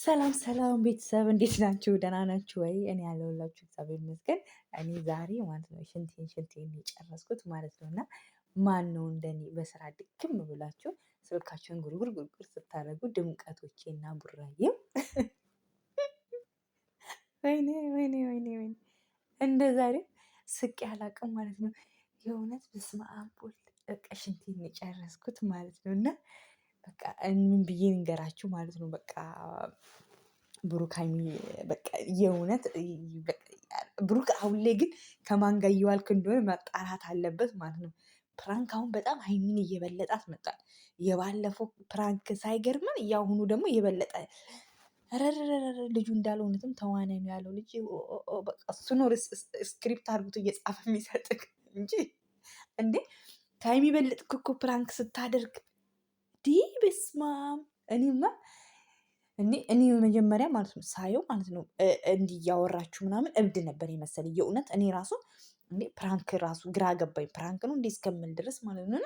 ሰላም ሰላም ቤተሰብ እንዴት ናችሁ? ደህና ናችሁ ወይ? እኔ ያለሁላችሁ እግዚአብሔር ይመስገን። እኔ ዛሬ ማለት ነው ሽንቴን የጨረስኩት ማለት ነው። እና ማን ነው እንደኔ በስራ ድክም ብላችሁ ስልካችሁን ጉርጉር ጉርጉር ስታደርጉ ድምቀቶቼና ቡራዬው ወይኔ ወይኔ ወይኔ ወይኔ እንደ ዛሬ ስቄ አላቅም ማለት ነው። የእውነት በስመ አብ ወልድ በቃ ሽንቴን የጨረስኩት ማለት ነው። እና በቃ ምን ብዬ ንገራችሁ ማለት ነው። በቃ ብሩክ ሀይሚ በቃ የእውነት ብሩክ አሁን ላይ ግን ከማን ጋር እየዋልክ እንደሆነ መጣራት አለበት ማለት ነው። ፕራንክ አሁን በጣም ሀይሚን እየበለጣት መጣል። የባለፈው ፕራንክ ሳይገርመን የአሁኑ ደግሞ የበለጠ ረረረረ ልጁ እንዳለው እውነትም ተዋናይ ነው ያለው ልጅ እሱ ነው ስክሪፕት አድርጎት እየጻፈ የሚሰጥክ እንጂ እንዴ ከሀይሚ በለጥክ እኮ ፕራንክ ስታደርግ ዲ በስማም እኔማ እኔ መጀመሪያ ማለት ነው ሳየው ማለት ነው እንዲህ እያወራችሁ ምናምን እብድ ነበር የመሰለኝ። የእውነት እኔ ራሱ እንዴ ፕራንክ ራሱ ግራ ገባኝ። ፕራንክ ነው እንዴ እስከምል ድረስ ማለት ነው።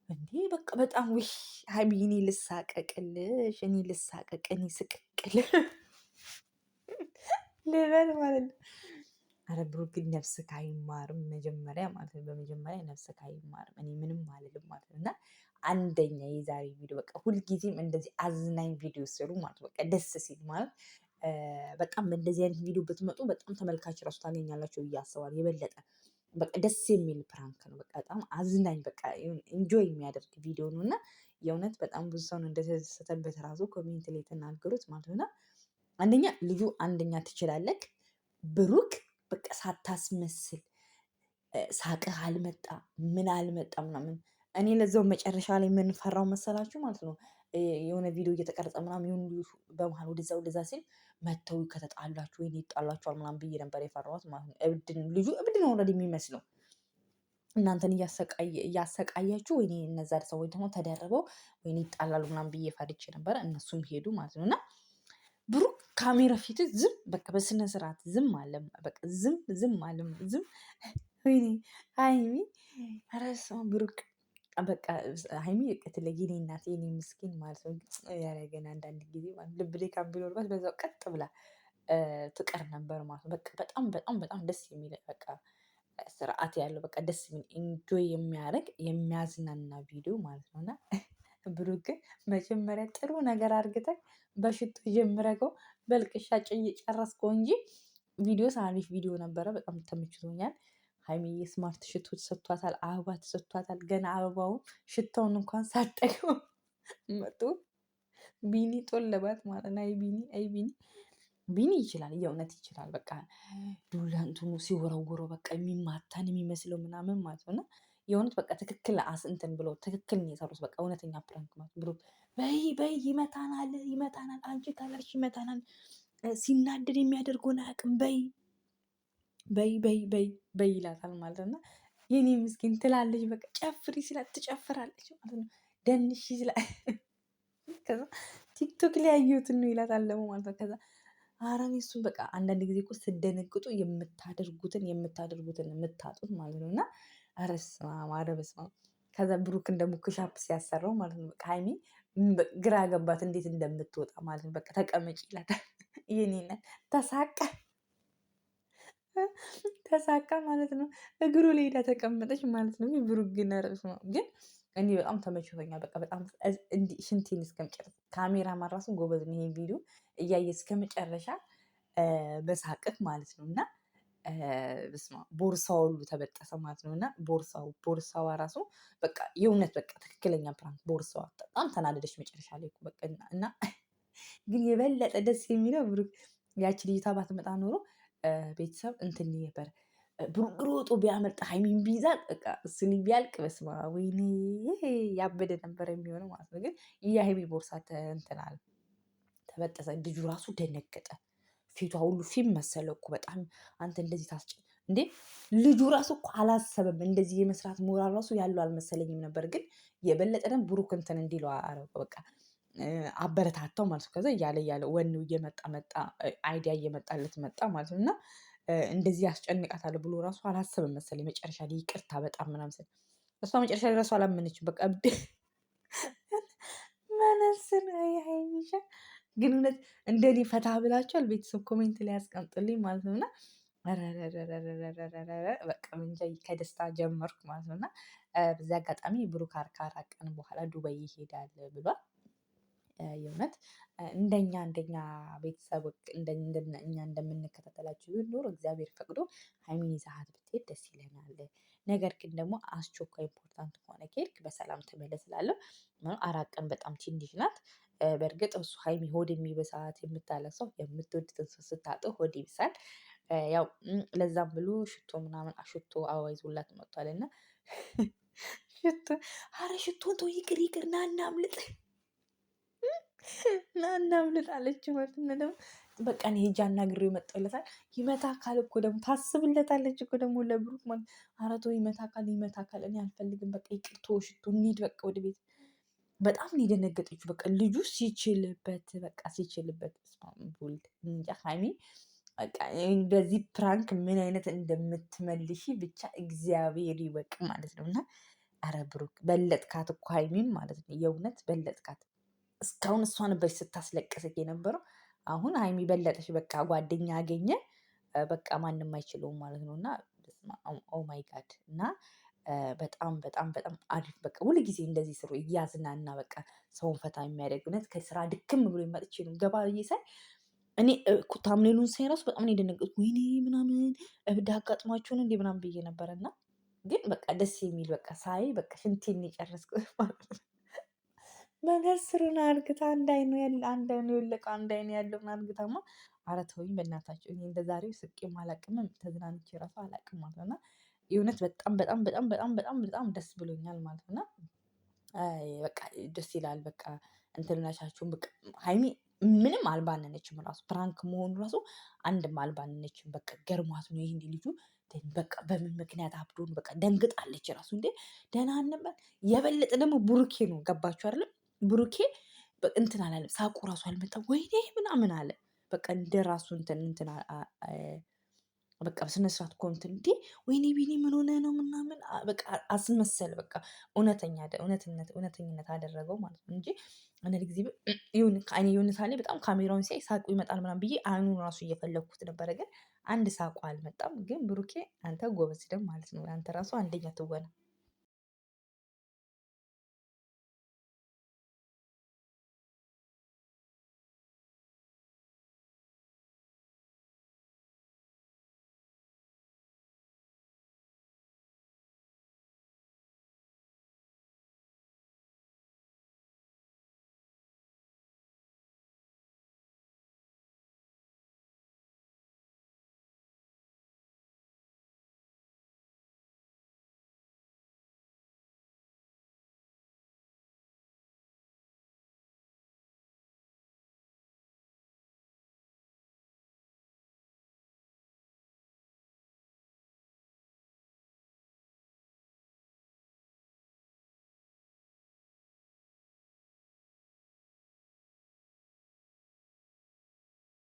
እንዴ በቃ በጣም ውይ ሀይሚ እኔ ልሳቀቅልሽ፣ እኔ ልሳቀቅ፣ እኔ ስቅቅል ልበል ማለት ነው። አረ ብሩክ ግን ነፍስህ አይማርም መጀመሪያ ማለት ነው። በመጀመሪያ ነፍስህ አይማርም። እኔ ምንም አልልም ማለት ነው። እና አንደኛ የዛሬ ቪዲዮ በቃ ሁልጊዜም እንደዚህ አዝናኝ ቪዲዮ ስሩ ማለት በቃ ደስ ሲል ማለት በጣም እንደዚህ አይነት ቪዲዮ ብትመጡ በጣም ተመልካች ራሱ ታገኛላችሁ ብዬ አስባለሁ። የበለጠ በቃ ደስ የሚል ፕራንክ ነው። በቃ በጣም አዝናኝ በቃ ኢንጆይ የሚያደርግ ቪዲዮ ነው። እና የእውነት በጣም ብዙ ሰው ነው እንደተደሰተበት ራሱ ኮሜንት ላይ የተናገሩት ማለት ነው። እና አንደኛ ልጁ አንደኛ ትችላለህ ብሩክ በቃ ሳታስመስል ሳቅህ አልመጣ ምን አልመጣ ምናምን። እኔ ለዛው መጨረሻ ላይ የምንፈራው መሰላችሁ ማለት ነው የሆነ ቪዲዮ እየተቀረጸ ምናምን የሆኑ በመሀል ወደዛ ሲል መተው ከተጣላችሁ ወይኔ ይጣላችኋል ምናምን ብዬ ነበር የፈራሁት ማለት ነው። ልጁ እብድ ነው ኦልሬዲ የሚመስለው። እናንተን እያሰቃያችሁ ወይኔ እነዛ ሰዎች ደግሞ ተደርበው ወይኔ ይጣላሉ ምናምን ብዬ ፈርቼ ነበረ። እነሱም ሄዱ ማለት ነው። እና ብሩክ ካሜራ ፊት ዝም በቃ በስነ ስርዓት ዝም አለ። በቃ ዝም አለ ዝም። ወይኔ ሀይሚ ኧረ በስመ አብ ብሩክ በቃ ሀይሚ ትለይ የኔ እናት የኔ ምስኪን ማለት ነው። ያረገን አንዳንድ ጊዜ ማለት ልብ ድካም ቢኖርባት በዛው ቀጥ ብላ ትቀር ነበር ማለት ነው። በቃ በጣም በጣም በጣም ደስ የሚል በቃ ስርዓት ያለው በቃ ደስ የሚል ኢንጆይ የሚያደርግ የሚያዝናና ቪዲዮ ማለት ነው። እና ብሩክ ግን መጀመሪያ ጥሩ ነገር አድርግተህ በሽቶ ጀምረከው በልቅሻ ጭይ ጨረስከው እንጂ ቪዲዮ አሪፍ ቪዲዮ ነበረ። በጣም ተመችቶኛል። ሀይሚዬ ስማርት ሽቶ ተሰጥቷታል፣ አበባ ተሰጥቷታል። ገና አበባውን ሽታውን እንኳን ሳጠቀው መጡ ቢኒ ጦለባት ማለት ነው። አይ ቢኒ ይችላል፣ የእውነት ይችላል። በቃ ዱላ እንትኑ ሲወረውረው በቃ የሚማታን የሚመስለው ምናምን ማለት ነው። እና የእውነት በቃ ትክክል እንትን ብሎ ትክክል ነው የሰሩት። በቃ እውነተኛ ፕራንክ ማለት ብሩክ በይ ይመታናል፣ አንቺ ካላልሽ ይመታናል፣ ሲናደድ የሚያደርገውን አያውቅም፣ በይ ይላታል ማለት ነው። እና የኔ ምስኪን ትላለች በቃ ጨፍሪ ሲላት ትጨፍራለች ማለት ነው። ደንሽ ሲላት ከዛ ቲክቶክ ላይ ያየሁትን ነው ይላታል ደግሞ ማለት ነው። ከዛ ኧረ እኔ እሱን በቃ አንዳንድ ጊዜ እኮ ስትደነግጡ የምታደርጉትን የምታጡት ማለት ነው። እና ኧረ በስመ አብ ከዛ ብሩክን ደግሞ ኩሻፕ ሲያሰራው ማለት ነው። በቃ ሀይሚ ግራ ገባት እንዴት እንደምትወጣ ማለት ነው። በቃ ተቀመጭ ይላታል። የኔ እናት ተሳቃ ማለት ነው። እግሩ ላይ ሄዳ ተቀመጠች ማለት ነው። ብሩክ ግን ረስ ነው ግን እኔ በጣም ተመችቶኛል። በቃ በጣም እንዲህ ሽንቴን እስከምጨርስ ካሜራማን ራሱ ጎበዝ ነው። ይሄን ቪዲዮ እያየ እስከመጨረሻ በሳቅህ ማለት ነው። እና በስመ አብ ቦርሳው ሁሉ ተበጠሰ ማለት ነው። እና ቦርሳዋ ራሱ በቃ የእውነት በቃ ትክክለኛ ፕራንክ ቦርሳዋ በጣም ተናደደች መጨረሻ ላይ በቃ እና ግን የበለጠ ደስ የሚለው ብሩክ ያቺ ልጅቷ ባትመጣ ኖሮ ቤተሰብ እንትን ነበር ብሩክ ሮጦ ቢያመልጥ ሀይሚን ቢይዛት በቃ እሱን ቢያልቅ በስመ አብ ወይኔ ያበደ ነበር የሚሆነው ማለት ነው። ግን የሀይሚ ቦርሳ እንትን አለ ተበጠሰ። ልጁ ራሱ ደነገጠ። ፊቷ ሁሉ ፊልም መሰለው እኮ በጣም አንተ እንደዚህ እንዴ ልጁ ራሱ እኮ አላሰበም። እንደዚህ የመስራት ሞራል ራሱ ያለው አልመሰለኝም ነበር። ግን የበለጠ ደግሞ ብሩክ እንትን እንዲለው አደረገው በቃ አበረታታው ማለት ነው። ከዛ እያለ ወኔው እየመጣ አይዲያ እየመጣለት መጣ ማለት ነው። እና እንደዚህ ያስጨንቃታል ብሎ ራሱ አላሰበም መሰለኝ። መጨረሻ ላይ ይቅርታ በጣም ምናምን ስል እሷ መጨረሻ ላይ ራሱ አላመነችም። በቃ መነስር ሀይሚሻ ግን እውነት እንደኔ ፈታ ብላችኋል? ቤተሰብ ኮሜንት ላይ ያስቀምጡልኝ ማለት ነው። እና በቃ እንጃ ከደስታ ጀመርኩ ማለት ነው። እና በዚህ አጋጣሚ ብሩክ ከአራት ቀን በኋላ ዱባይ ይሄዳል ብሏል። የእውነት እንደኛ ቤተሰብ እኛ እንደምንከታተላችሁ ቢሆን ኖሮ እግዚአብሔር ፈቅዶ ሀይሚን ይዘሃት ብትሄድ ደስ ይለናል። ነገር ግን ደግሞ አስቸኳይ ኢምፖርታንት ከሆነ ከሄድክ በሰላም ተመለስ እላለሁ። 4 ቀን በጣም ትንሽ ናት። በእርግጥ እሱ ሀይሚ ሆድ የሚብሳት የምታለቅሰው የምትወዱትን ሰው ስታጡ ሆድ ይብሳል። ያው ለዛም ብሎ ሽቶ ምናምን ሽቶ አበባ ይዞላት መጥቷል። እና ሽቶ አረ ሽቶን ተው ይቅር ይቅር ና እናምልጥ ና እናምልጥ አለች ማለት ነው። ደግሞ በቃ እኔ ሄጄ አናግሬው ይመጣለታል። ይመታካል እኮ ደግሞ ታስብለታለች እኮ ደግሞ ለብሩክ ማለት ኧረ ተው ይመታካል እኔ አልፈልግም በቃ ይቅር ተወው ሽቶ እንሂድ በቃ ወደ ቤት። በጣም ነው የደነገጠችው። በቃ ልጁ ሲችልበት በቃ ሲችልበት ውልድ እንጃ ሀይሚ በቃ በዚህ ፕራንክ ምን አይነት እንደምትመልሺ ብቻ እግዚአብሔር ይወቅ ማለት ነው። እና ኧረ ብሩክ በለጥካት እኮ ሀይሚን ማለት ነው። የእውነት በለጥካት። እስካሁን እሷ ነበረች ስታስለቅስክ የነበረው። አሁን ሀይሚ በለጠች። በቃ ጓደኛ አገኘ። በቃ ማንም አይችለውም ማለት ነው። እና ኦ ማይ ጋድ እና በጣም በጣም በጣም አሪፍ በቃ ሁል ጊዜ እንደዚህ ስሩ እያዝናና በቃ ሰውን ፈታ የሚያደርግ እውነት ከስራ ድክም ብሎ መጥቼ ነው ገባ ብዬ ሳይ እኔ ታምኔሉን ሳይ ራሱ በጣም ነው የደነገጥኩት። ወይኔ ምናምን እብድ አጋጥሟቸውን እንዴ ምናምን ብዬ ነበረ። እና ግን በቃ ደስ የሚል በቃ ሳይ በቃ ሽንቴን የጨረስኩት ማለት ነው። መነጽሩን አርግታ አንድ አይኑ የወለቀው አንድ አይኑ ያለውን አርግታማ ኧረ ተውኝ በእናታችሁ። እኔ እንደዛሬው ስቄም አላቅም ተዝናንቼ ራሱ አላቅም ማለት ነው። እና የእውነት በጣም በጣም በጣም በጣም በጣም በጣም ደስ ብሎኛል ማለት ነው። እና በቃ ደስ ይላል በቃ እንትንነታችሁን በቃ ሀይሚ ምንም አልባነነችም። ራሱ ፕራንክ መሆኑ ራሱ አንድም አልባነነችም። በቃ ገርሟት ነው ይሄ ልጁ በቃ በምን ምክንያት አብዶን በቃ ደንግጣለች። ራሱ እንዴ ደህና አልነበር። የበለጠ ደግሞ ብሩኬ ነው ገባችሁ አይደለም? ብሩኬ እንትን አላለም። ሳቁ ራሱ አልመጣም። ወይኔ ምናምን አለ። በቃ እንደ ራሱ እንትን በቃ በስነ ስርዓት እኮ እንትን እንዴ ወይኔ ቢኒ ምን ሆነ ነው ምናምን በቃ አስመሰለ። በቃ እውነተኝነት አደረገው ማለት ነው። እንጂ አንዳንድ ጊዜ የሆነ ሳሌ በጣም ካሜራውን ሲያይ ሳቁ ይመጣል ምናምን ብዬ አይኑን ራሱ እየፈለግኩት ነበረ። ግን አንድ ሳቁ አልመጣም። ግን ብሩኬ አንተ ጎበዝ ደግሞ ማለት ነው። አንተ ራሱ አንደኛ ትወና